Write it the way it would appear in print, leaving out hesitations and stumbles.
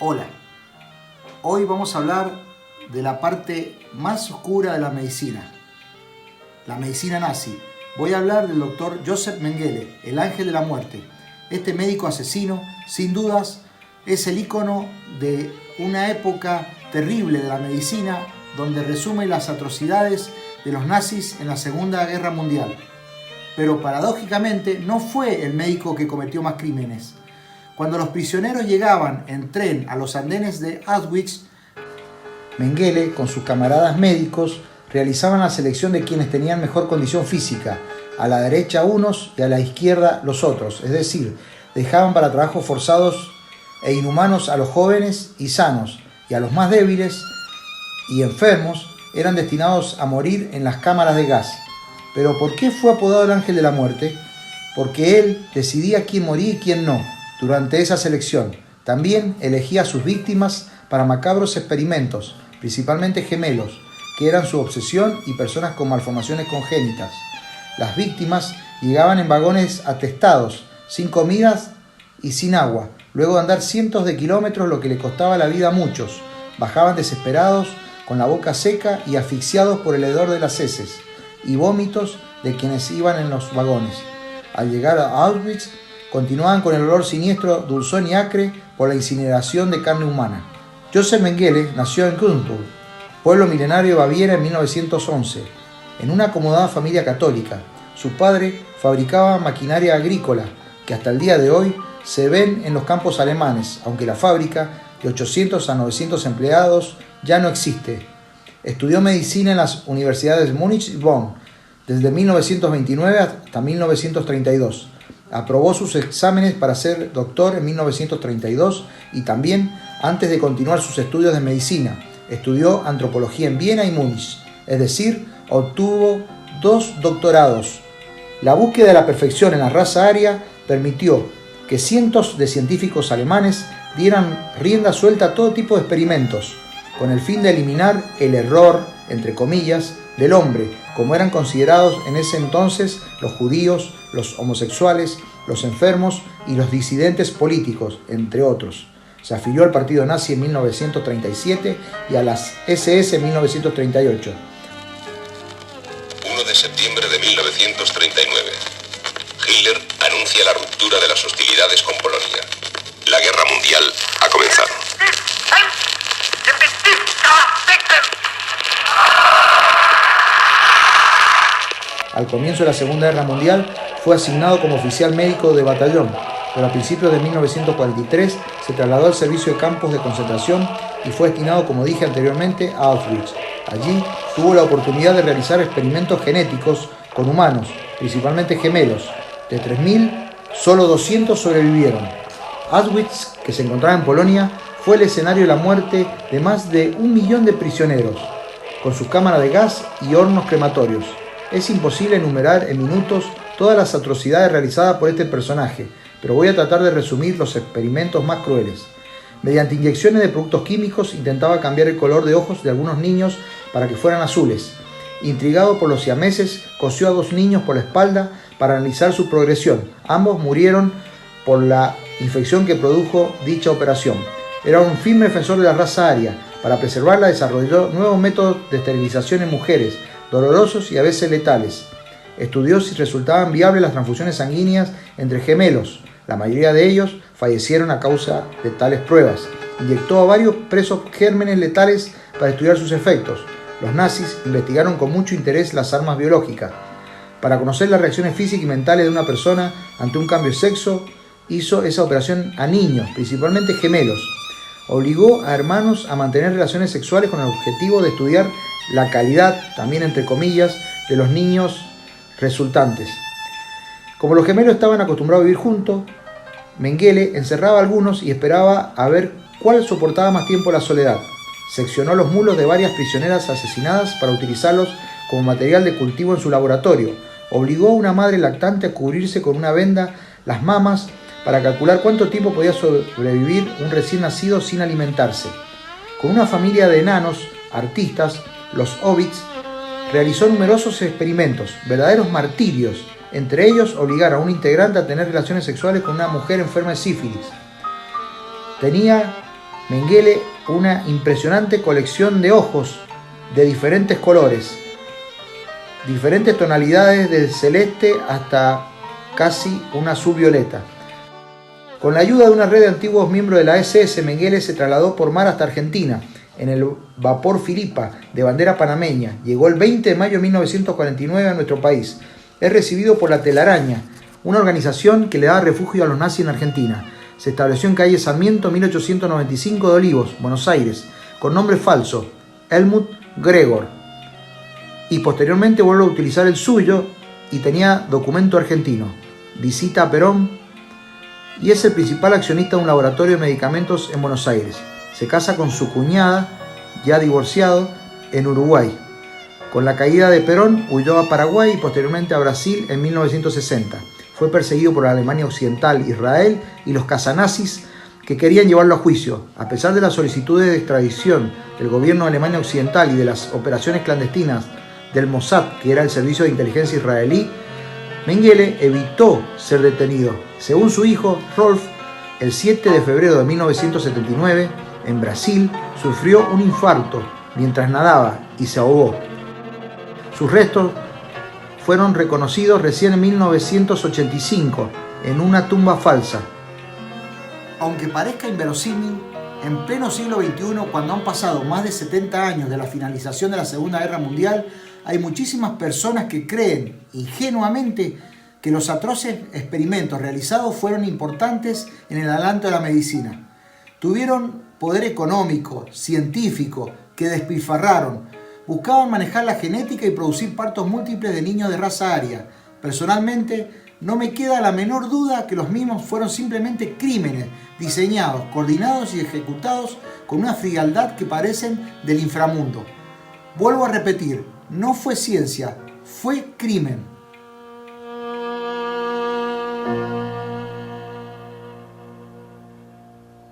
Hola, hoy vamos a hablar de la parte más oscura de la medicina nazi. Voy a hablar del doctor Joseph Mengele, el ángel de la muerte. Este médico asesino, sin dudas, es el ícono de una época terrible de la medicina, donde resume las atrocidades de los nazis en la Segunda Guerra Mundial. Pero paradójicamente no fue el médico que cometió más crímenes. Cuando los prisioneros llegaban en tren a los andenes de Auschwitz, Mengele, con sus camaradas médicos, realizaban la selección de quienes tenían mejor condición física, a la derecha unos y a la izquierda los otros, es decir, dejaban para trabajos forzados e inhumanos a los jóvenes y sanos, y a los más débiles y enfermos eran destinados a morir en las cámaras de gas. Pero ¿por qué fue apodado el ángel de la muerte? Porque él decidía quién moría y quién no. Durante esa selección, también elegía a sus víctimas para macabros experimentos, principalmente gemelos, que eran su obsesión, y personas con malformaciones congénitas. Las víctimas llegaban en vagones atestados, sin comidas y sin agua, luego de andar cientos de kilómetros, lo que le costaba la vida a muchos. Bajaban desesperados, con la boca seca y asfixiados por el hedor de las heces y vómitos de quienes iban en los vagones. Al llegar a Auschwitz, continuaban con el olor siniestro, dulzón y acre por la incineración de carne humana. Joseph Mengele nació en Günzburg, pueblo milenario de Baviera, en 1911, en una acomodada familia católica. Su padre fabricaba maquinaria agrícola, que hasta el día de hoy se ven en los campos alemanes, aunque la fábrica, de 800 a 900 empleados, ya no existe. Estudió medicina en las universidades de Múnich y Bonn, desde 1929 hasta 1932. Aprobó sus exámenes para ser doctor en 1932 y también, antes de continuar sus estudios de medicina, estudió antropología en Viena y Múnich, es decir, obtuvo 2 doctorados. La búsqueda de la perfección en la raza aria permitió que cientos de científicos alemanes dieran rienda suelta a todo tipo de experimentos, con el fin de eliminar el error, entre comillas, del hombre, como eran considerados en ese entonces los judíos, los homosexuales, los enfermos y los disidentes políticos, entre otros. Se afilió al partido nazi en 1937 y a las SS en 1938. 1 de septiembre de 1939. Hitler anuncia la ruptura de las hostilidades con Polonia. La guerra mundial ha comenzado. Al comienzo de la Segunda Guerra Mundial fue asignado como oficial médico de batallón, pero a principios de 1943 se trasladó al servicio de campos de concentración y fue destinado, como dije anteriormente, a Auschwitz. Allí tuvo la oportunidad de realizar experimentos genéticos con humanos, principalmente gemelos. De 3.000, solo 200 sobrevivieron. Auschwitz, que se encontraba en Polonia, fue el escenario de la muerte de más de 1 millón de prisioneros, con sus cámaras de gas y hornos crematorios. Es imposible enumerar en minutos todas las atrocidades realizadas por este personaje, pero voy a tratar de resumir los experimentos más crueles. Mediante inyecciones de productos químicos intentaba cambiar el color de ojos de algunos niños para que fueran azules. Intrigado por los siameses, cosió a 2 niños por la espalda para analizar su progresión. Ambos murieron por la infección que produjo dicha operación. Era un firme defensor de la raza aria. Para preservarla desarrolló nuevos métodos de esterilización en mujeres, dolorosos y a veces letales. Estudió si resultaban viables las transfusiones sanguíneas entre gemelos. La mayoría de ellos fallecieron a causa de tales pruebas. Inyectó a varios presos gérmenes letales para estudiar sus efectos. Los nazis investigaron con mucho interés las armas biológicas. Para conocer las reacciones físicas y mentales de una persona ante un cambio de sexo, hizo esa operación a niños, principalmente gemelos. Obligó a hermanos a mantener relaciones sexuales con el objetivo de estudiar la calidad, también entre comillas, de los niños resultantes. Como los gemelos estaban acostumbrados a vivir juntos, Mengele encerraba a algunos y esperaba a ver cuál soportaba más tiempo la soledad. Seccionó los muslos de varias prisioneras asesinadas para utilizarlos como material de cultivo en su laboratorio. Obligó a una madre lactante a cubrirse con una venda las mamas para calcular cuánto tiempo podía sobrevivir un recién nacido sin alimentarse. Con una familia de enanos artistas, los hobbits, realizó numerosos experimentos, verdaderos martirios, entre ellos obligar a un integrante a tener relaciones sexuales con una mujer enferma de sífilis. Tenía Mengele una impresionante colección de ojos de diferentes colores, diferentes tonalidades de celeste hasta casi un azul violeta. Con la ayuda de una red de antiguos miembros de la SS, Mengele se trasladó por mar hasta Argentina, en el vapor Filipa, de bandera panameña. Llegó el 20 de mayo de 1949 a nuestro país. Es recibido por la Telaraña, una organización que le daba refugio a los nazis en Argentina. Se estableció en calle Sarmiento, 1895 de Olivos, Buenos Aires, con nombre falso, Helmut Gregor. Y posteriormente vuelve a utilizar el suyo y tenía documento argentino. Visita a Perón y es el principal accionista de un laboratorio de medicamentos en Buenos Aires. Se casa con su cuñada, ya divorciado, en Uruguay. Con la caída de Perón huyó a Paraguay y posteriormente a Brasil en 1960. Fue perseguido por la Alemania Occidental, Israel y los casanazis que querían llevarlo a juicio. A pesar de las solicitudes de extradición del gobierno de Alemania Occidental y de las operaciones clandestinas del Mossad, que era el servicio de inteligencia israelí, Mengele evitó ser detenido. Según su hijo, Rolf, el 7 de febrero de 1979, en Brasil, sufrió un infarto mientras nadaba y se ahogó. Sus restos fueron reconocidos recién en 1985 en una tumba falsa. Aunque parezca inverosímil, en pleno siglo XXI, cuando han pasado más de 70 años de la finalización de la Segunda Guerra Mundial, hay muchísimas personas que creen ingenuamente que los atroces experimentos realizados fueron importantes en el adelanto de la medicina. Tuvieron poder económico, científico, que despilfarraron. Buscaban manejar la genética y producir partos múltiples de niños de raza aria. Personalmente, no me queda la menor duda que los mismos fueron simplemente crímenes diseñados, coordinados y ejecutados con una frialdad que parecen del inframundo. Vuelvo a repetir, no fue ciencia, fue crimen.